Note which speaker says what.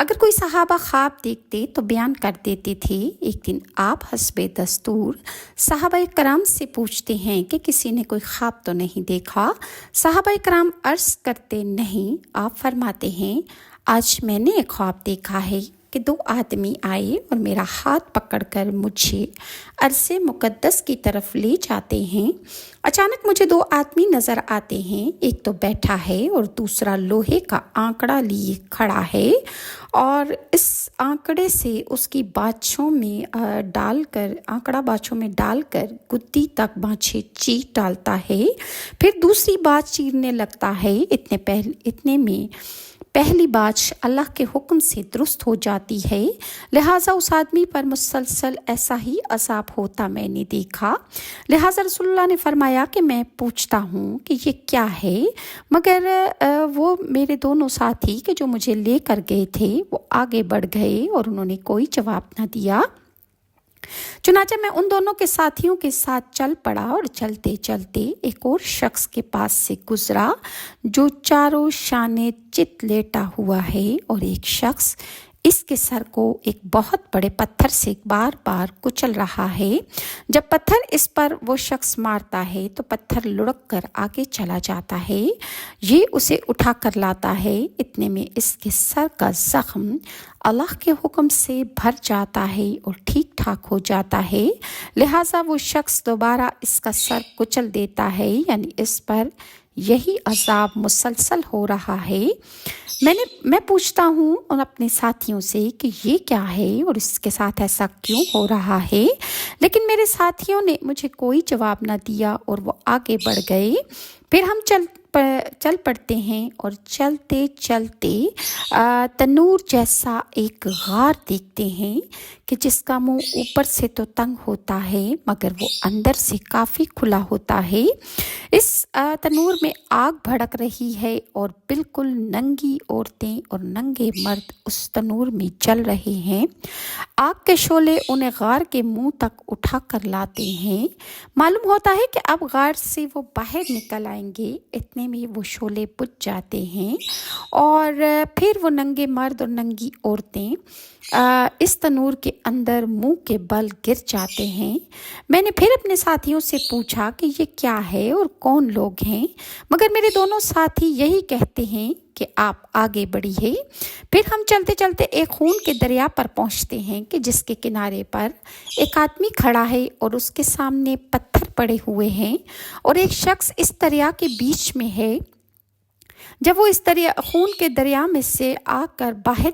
Speaker 1: अगर कोई सहाबा ख्वाब देखते तो बयान कर देते थे। एक दिन आप हस्बे दस्तूर सहाबा कराम से पूछते हैं कि किसी ने कोई ख्वाब तो नहीं देखा। सहाबा कराम अर्ज़ करते नहीं, आप फरमाते हैं आज मैंने एक ख्वाब देखा है कि दो आदमी आए और मेरा हाथ पकड़कर मुझे अरसे मुक़द्दस की तरफ ले जाते हैं। अचानक मुझे दो आदमी नज़र आते हैं, एक तो बैठा है और दूसरा लोहे का आंकड़ा लिए खड़ा है और इस आंकड़े से उसकी बाछों में आंकड़ा बाछों में डालकर गुद्दी तक बाछें चीर डालता है, फिर दूसरी बाछ चीरने लगता है। इतने में पहली बाछ अल्लाह के हुक्म से दुरुस्त हो जाती है, लिहाजा उस आदमी पर मुसलसल ऐसा ही अज़ाब होता मैंने देखा। लिहाजा रसूलुल्लाह ने फरमाया कि मैं पूछता हूँ कि ये क्या है, मगर वो मेरे दोनों साथी के जो मुझे लेकर गए थे वो आगे बढ़ गए और उन्होंने कोई जवाब न दिया। चुनांचे मैं उन दोनों के साथियों के साथ चल पड़ा और चलते चलते एक और शख्स के पास से गुजरा जो चारों शाने चित लेटा हुआ है और एक शख्स इसके सर को एक बहुत बड़े पत्थर से बार बार कुचल रहा है। जब पत्थर इस पर वो शख्स मारता है तो पत्थर लुढ़क कर आगे चला जाता है, ये उसे उठा कर लाता है। इतने में इसके सर का ज़ख्म अल्लाह के हुक्म से भर जाता है और ठीक ठाक हो जाता है। लिहाजा वो शख्स दोबारा इसका सर कुचल देता है, यानी इस पर यही अज़ाब मुसलसल हो रहा है। मैं पूछता हूँ उन अपने साथियों से कि ये क्या है और इसके साथ ऐसा क्यों हो रहा है, लेकिन मेरे साथियों ने मुझे कोई जवाब न दिया और वो आगे बढ़ गए। फिर हम चल पड़ते हैं और चलते चलते तनूर जैसा एक गार देखते हैं कि जिसका मुंह ऊपर से तो तंग होता है मगर वो अंदर से काफ़ी खुला होता है। इस तनूर में आग भड़क रही है और बिल्कुल नंगी औरतें और नंगे मर्द उस तनूर में जल रहे हैं। आग के शोले उन्हें गार के मुंह तक उठा कर लाते हैं। मालूम होता है कि अब गार से वो बाहर निकल आएंगे। इतने में वो शोले बुझ जाते हैं और फिर वो नंगे मर्द और नंगी औरतें इस तनूर के अंदर मुंह के बल गिर जाते हैं। मैंने फिर अपने साथियों से पूछा कि ये क्या है और कौन लोग हैं, मगर मेरे दोनों साथी यही कहते हैं कि आप आगे बढ़िए। फिर हम चलते चलते एक खून के दरिया पर पहुंचते हैं कि जिसके किनारे पर एक आदमी खड़ा है और उसके सामने पत्थर पड़े हुए हैं और एक शख्स इस दरिया के बीच में है। जब वो इस दरिया खून के दरिया में से आकर बाहर